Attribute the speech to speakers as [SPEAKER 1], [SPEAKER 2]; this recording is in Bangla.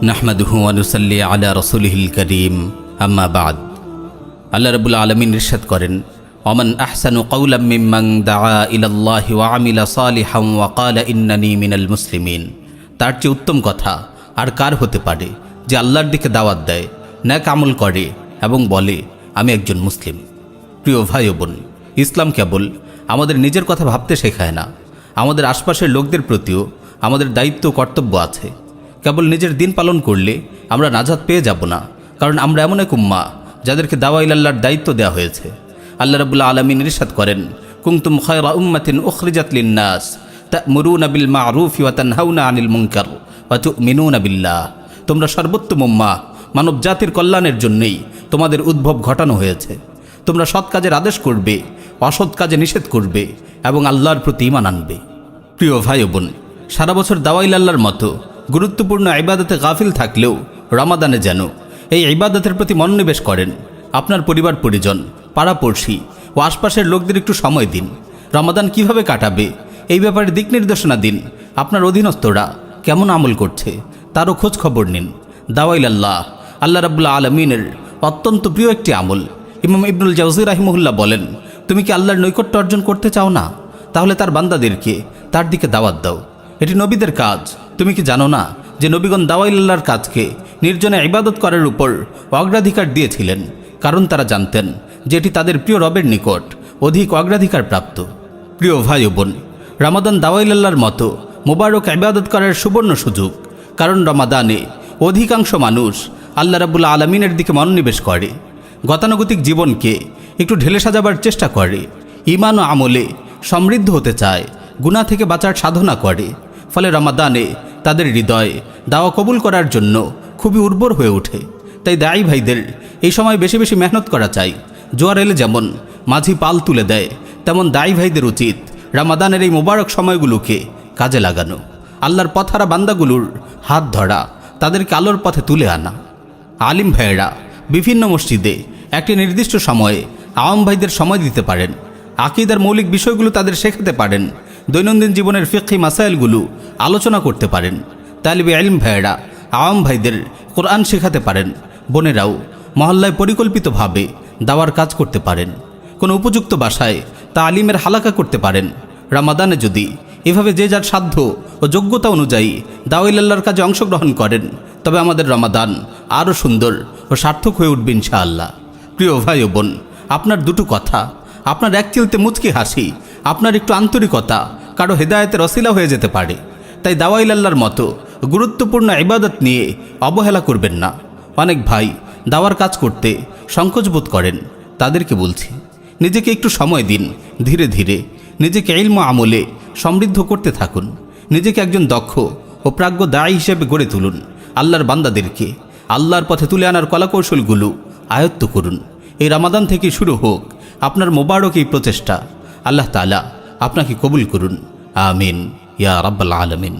[SPEAKER 1] নাহমাদুহু ওয়া নুসাল্লি আলা রাসূলিহিল কারীম, আম্মা বা'দ। আল্লাহ রাব্বুল আলামিন ইরশাদ করেন, ওমান আহসানু কাওলাম মিম্মান দাআ ইলাল্লাহি ওয়া আমিলা সালিহান ওয়া ক্বালা ইন্নানী মিনাল মুসলিমিন। তার চেয়ে উত্তম কথা আর কার হতে পারে যে আল্লাহর দিকে দাওয়াত দেয়, নেক আমল করে এবং বলে আমি একজন মুসলিম। প্রিয় ভাই ও বোন, ইসলাম কেবল আমাদের নিজের কথা ভাবতে শেখায় না, আমাদের আশপাশের লোকদের প্রতিও আমাদের দায়িত্ব কর্তব্য আছে। কেবল নিজের দিন পালন করলে আমরা নাজাত পেয়ে যাব না, কারণ আমরা এমন এক উম্মাহ যাদেরকে দাওয়া ইলাল্লাহর দায়িত্ব দেওয়া হয়েছে। আল্লাহ রাব্বুল আলামিন ইরশাদ করেন, কুনতুম খায়রা উম্মাতিন উখরিজাত লিন-নাস তা'মুরুনা বিল মা'রুফি ওয়া তানহাউনা আনিল মুনকার ওয়া তু'মিনুনা বিল্লাহ। তোমরা সর্বোত্তম উম্মাহ, মানব জাতির কল্যাণের জন্যই তোমাদের উদ্ভব ঘটানো হয়েছে। তোমরা সৎ কাজের আদেশ করবে, অসৎ কাজে নিষেধ করবে এবং আল্লাহর প্রতি ঈমান আনবে। প্রিয় ভাই ও বোন, সারা বছর দাওয়া ইলাল্লাহর মতো গুরুত্বপূর্ণ ইবাদতে গাফিল থাকলেও রমাদানে যেন এই ইবাদতের প্রতি মনোনিবেশ করেন। আপনার পরিবার পরিজন, পাড়াপড়শি ও আশপাশের লোকদের একটু সময় দিন। রমাদান কিভাবে কাটাবে এই ব্যাপারে দিক নির্দেশনা দিন। আপনার অধীনস্থরা কেমন আমল করছে তারও খোঁজ খবর নিন। দাওয়া ইলাল্লাহ আল্লাহ রাব্বুল আলামিনের অত্যন্ত প্রিয় একটি আমল। ইমাম ইবনুল জাওজি রাহিমাহুল্লাহ বলেন, তুমি কি আল্লাহর নৈকট্য অর্জন করতে চাও না? তাহলে তার বান্দাদেরকে তার দিকে দাওয়াত দাও। এটি নবীদের কাজ। তুমি কি জানো না যে নবীগণ দাওয়া ইলাল্লাহর কাজকে নির্জনে ইবাদত করার উপর অগ্রাধিকার দিয়েছিলেন, কারণ তারা জানতেন যে এটি তাদের প্রিয় রবের নিকট অধিক অগ্রাধিকার প্রাপ্ত। প্রিয় ভাই ও বোন, রমাদান দাওয়া ইলাল্লাহর মতো মোবারক ইবাদত করার সুবর্ণ সুযোগ, কারণ রমাদানে অধিকাংশ মানুষ আল্লাহ রাব্বুল আলামিনের দিকে মনোনিবেশ করে, গতানুগতিক জীবনকে একটু ঢেলে সাজাবার চেষ্টা করে, ঈমান ও আমলে সমৃদ্ধ হতে চায়, গুনাহ থেকে বাঁচার সাধনা করে। ফলে রমাদানে তাদের হৃদয় দাওয়া কবুল করার জন্য খুবই উর্বর হয়ে ওঠে। তাই দায়ী ভাইদের এই সময় বেশি বেশি মেহনত করা চাই। জোয়ার এলে যেমন মাঝি পাল তুলে দেয়, তেমন দায়ী ভাইদের উচিত রমাদানের এই মোবারক সময়গুলোকে কাজে লাগানো, আল্লাহর পথহারা বান্দাগুলোর হাত ধরা, তাদেরকে আলোর পথে তুলে আনা। আলিম ভাইয়েরা বিভিন্ন মসজিদে একটি নির্দিষ্ট সময়ে আওয়াম ভাইদের সময় দিতে পারেন। আকীদার মৌলিক বিষয়গুলো তাদের শেখাতে পারেন। দৈনন্দিন জীবনের ফিকহি মাসাইলগুলো আলোচনা করতে পারেন। তালিবে ইলম ভাইয়েরা আওয়াম ভাইদের কোরআন শেখাতে পারেন। বোনেরাও মহল্লায় পরিকল্পিতভাবে দাওয়ার কাজ করতে পারেন। কোনো উপযুক্ত বাসায় তালিমের হালাকা করতে পারেন। রমাদানে যদি এভাবে যে যার সাধ্য ও যোগ্যতা অনুযায়ী দাওয়া ইলাল্লাহর কাজে অংশগ্রহণ করেন, তবে আমাদের রমাদান আরও সুন্দর ও সার্থক হয়ে উঠবে ইনশাআল্লাহ। প্রিয় ভাই ও বোন, আপনার দুটো কথা, আপনার এক চিলতে মুচকি হাসি, আপনার একটু আন্তরিকতা কারো হেদায়েতের ওসিলা হয়ে যেতে পারে। তাই দাওয়া ইলাল্লাহর মতো গুরুত্বপূর্ণ ইবাদত নিয়ে অবহেলা করবেন না। অনেক ভাই দাওয়ার কাজ করতে সংকোচ বোধ করেন। তাদেরকে বলছি, নিজেকে একটু সময় দিন। ধীরে ধীরে নিজেকে ইলম আমলে সমৃদ্ধ করতে থাকুন। নিজেকে একজন দক্ষ ও প্রাজ্ঞ দায়ী হিসেবে গড়ে তুলুন। আল্লাহর বান্দাদেরকে আল্লাহর পথে তুলে আনার কলাকৌশলগুলো আয়ত্ত করুন। এই রমাদান থেকে শুরু হোক আপনার মোবারক এই প্রচেষ্টা। আল্লাহ তাআলা আপনাকে কবুল করুন। আমিন ইয়া রাব্বাল আলামিন।